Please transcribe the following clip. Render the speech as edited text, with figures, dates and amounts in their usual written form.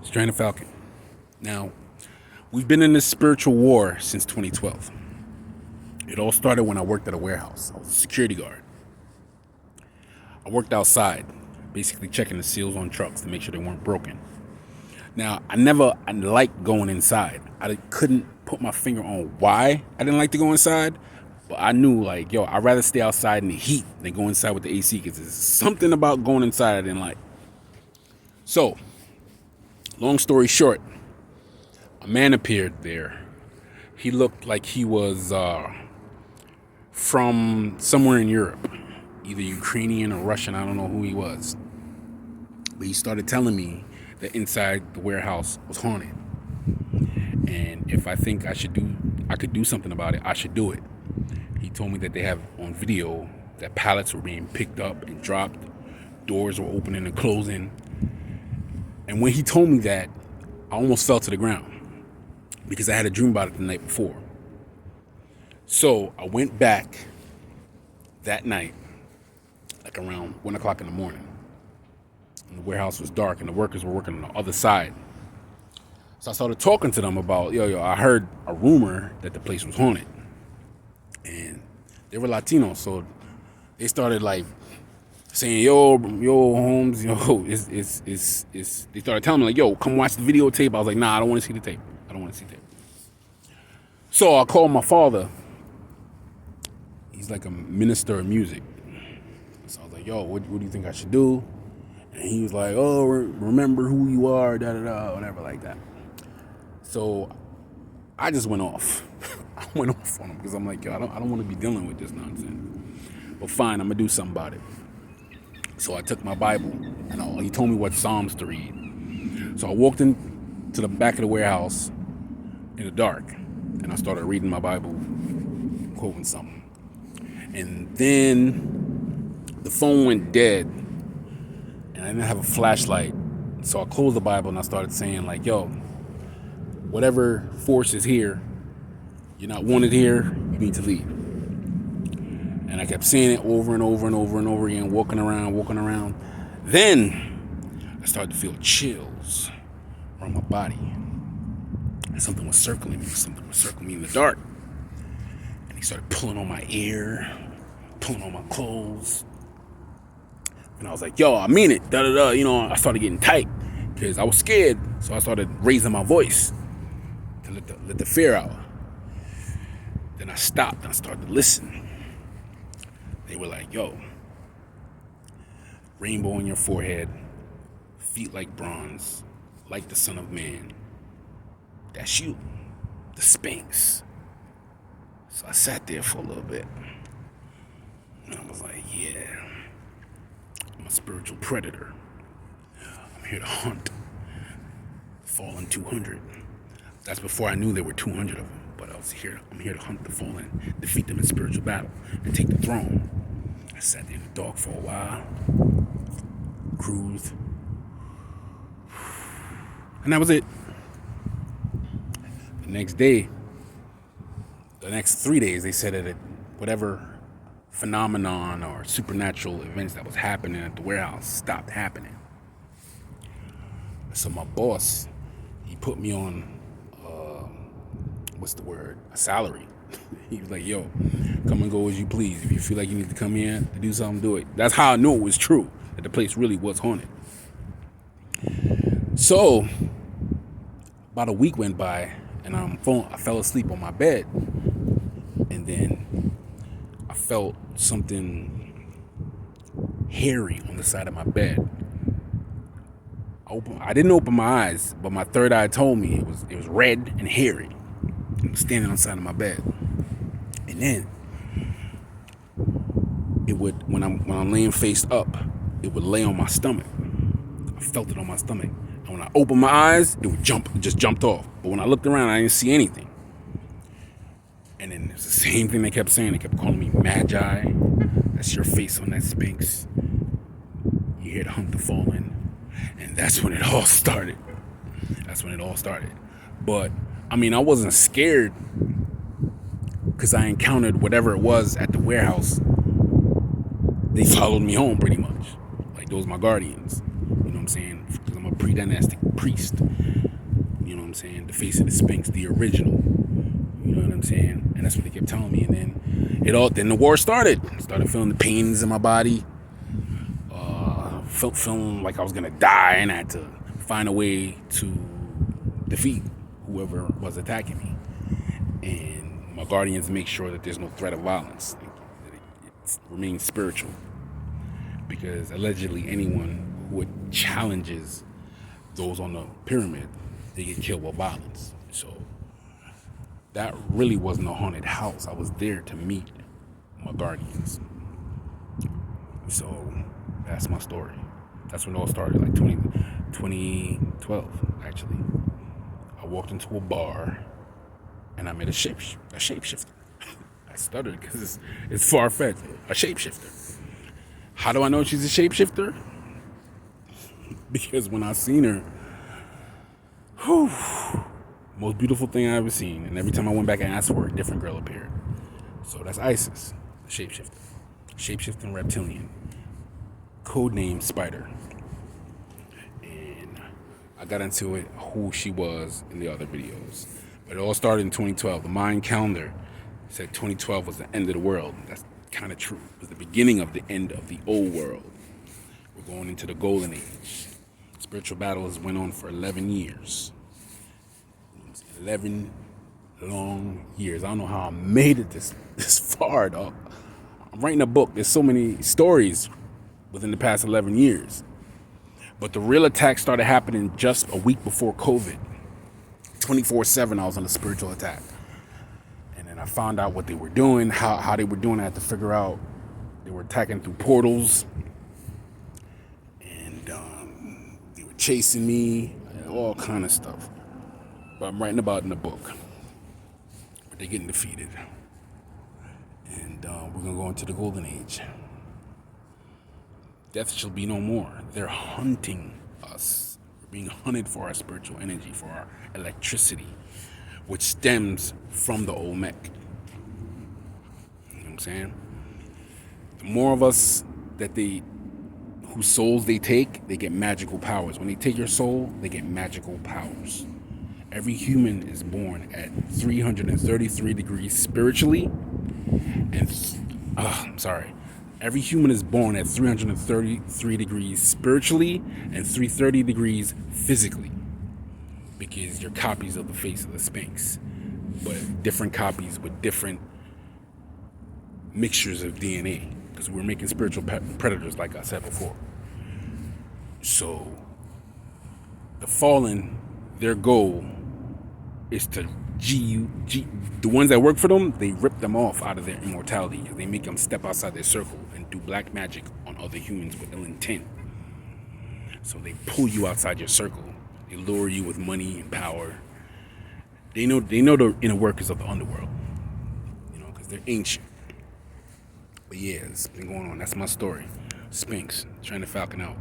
Stranded Falcon. Now, we've been in this spiritual war since 2012. It all started when I worked at a warehouse. I was a security guard. I worked outside, basically checking the seals on trucks to make sure they weren't broken. Now, I liked going inside. I couldn't put my finger on why I didn't like to go inside, but I knew, I'd rather stay outside in the heat than go inside with the AC, because there's something about going inside I didn't like. So, long story short, a man appeared there. He looked like he was from somewhere in Europe, either Ukrainian or Russian. I don't know who he was. But he started telling me that inside the warehouse was haunted. And if I think I could do something about it, I should do it. He told me that they have on video that pallets were being picked up and dropped, doors were opening and closing. And when he told me that, I almost fell to the ground because I had a dream about it the night before. So I went back that night, like around 1 o'clock in the morning. And the warehouse was dark and the workers were working on the other side. So I started talking to them about, I heard a rumor that the place was haunted. And they were Latinos, so they started saying, yo, Holmes, they started telling me, come watch the videotape. I was like, nah, I don't want to see the tape. So I called my father. He's like a minister of music. So I was like, what do you think I should do? And he was like, remember who you are, da-da-da, whatever like that. So I just went off. I went off on him because I'm like, I don't want to be dealing with this nonsense. But fine, I'm going to do something about it. So I took my Bible, and he told me what Psalms to read. So I walked into the back of the warehouse in the dark, and I started reading my Bible, quoting something. And then the phone went dead, and I didn't have a flashlight. So I closed the Bible, and I started saying, whatever force is here, you're not wanted here, you need to leave. And I kept saying it over and over and over and over again, walking around. Then I started to feel chills around my body. And something was circling me in the dark. And he started pulling on my ear, pulling on my clothes. And I was like, I mean it, da-da-da. I started getting tight because I was scared. So I started raising my voice to let the fear out. Then I stopped and I started to listen. They were like, rainbow on your forehead, feet like bronze, like the Son of Man. That's you, the Sphinx. So I sat there for a little bit. And I was like, I'm a spiritual predator. I'm here to hunt Fallen 200. That's before I knew there were 200 of them. But I'm here to hunt the fallen, defeat them in spiritual battle, and take the throne. I sat there in the dark for a while, cruised, and that was it. The next 3 days, they said that whatever phenomenon or supernatural events that was happening at the warehouse stopped happening. So my boss, he put me on, a salary. He was like, come and go as you please. If you feel like you need to come here to do something, do it. That's how I knew it was true, that the place really was haunted. So, about a week went by, and I fell asleep on my bed. And then I felt something hairy on the side of my bed. I didn't open my eyes, but my third eye told me it was red and hairy. I was standing on the side of my bed. And then it would, when I'm laying face up, it would lay on my stomach. I felt it on my stomach. And when I opened my eyes, it just jumped off. But when I looked around, I didn't see anything. And then it's the same thing they kept saying. They kept calling me Magi. That's your face on that Sphinx. You're here to hunt the fallen. And that's when it all started. But, I wasn't scared because I encountered whatever it was at the warehouse. They followed me home pretty much. Like, those my guardians. You know what I'm saying? Because I'm a pre-dynastic priest. You know what I'm saying? The face of the Sphinx, the original. You know what I'm saying? And that's what they kept telling me. And then the war started. Started feeling the pains in my body. Feeling like I was gonna die, and I had to find a way to defeat whoever was attacking me. And my guardians make sure that there's no threat of violence. It remains spiritual. Because allegedly anyone who challenges those on the pyramid, they get killed with violence. So that really wasn't a haunted house. I was there to meet my guardians. So that's my story. That's when it all started, like 2012, actually. I walked into a bar and I met a shapeshifter. I stuttered because it's far-fetched. A shapeshifter. How do I know she's a shapeshifter? Because when I seen her, most beautiful thing I ever seen. And every time I went back and asked for her, a different girl appeared. So that's Isis, the shapeshifter. Shapeshifting reptilian. Codename Spider. And I got into it, who she was in the other videos. But it all started in 2012. The Mayan calendar said 2012 was the end of the world. That's kind of true. It was the beginning of the end of the old world. We're going into the golden age. Spiritual battles went on for 11 years. 11 long years. I don't know how I made it this far, dog. I'm writing a book. There's so many stories within the past 11 years. But the real attack started happening just a week before COVID. 24/7, I was on a spiritual attack. And then I found out what they were doing, how they were doing. I had to figure out they were attacking through portals. And they were chasing me, and all kind of stuff. But I'm writing about it in the book. But they're getting defeated. And we're going to go into the golden age. Death shall be no more. They're hunting us. We're being hunted for our spiritual energy, for our electricity, which stems from the Olmec. You know what I'm saying? The more of us whose souls they take, they get magical powers. When they take your soul, they get magical powers. Every human is born at 333 degrees spiritually, Every human is born at 333 degrees spiritually and 330 degrees physically, because you're copies of the face of the Sphinx, but different copies with different mixtures of DNA, because we're making spiritual predators, like I said before. So the fallen, their goal is to the ones that work for them, they rip them off out of their immortality. They make them step outside their circle and do black magic on other humans with ill intent. So they pull you outside your circle. They lure you with money and power. They know the inner workers of the underworld, because they're ancient. But yeah, it's been going on. That's my story. Sphinx, trying to falcon out.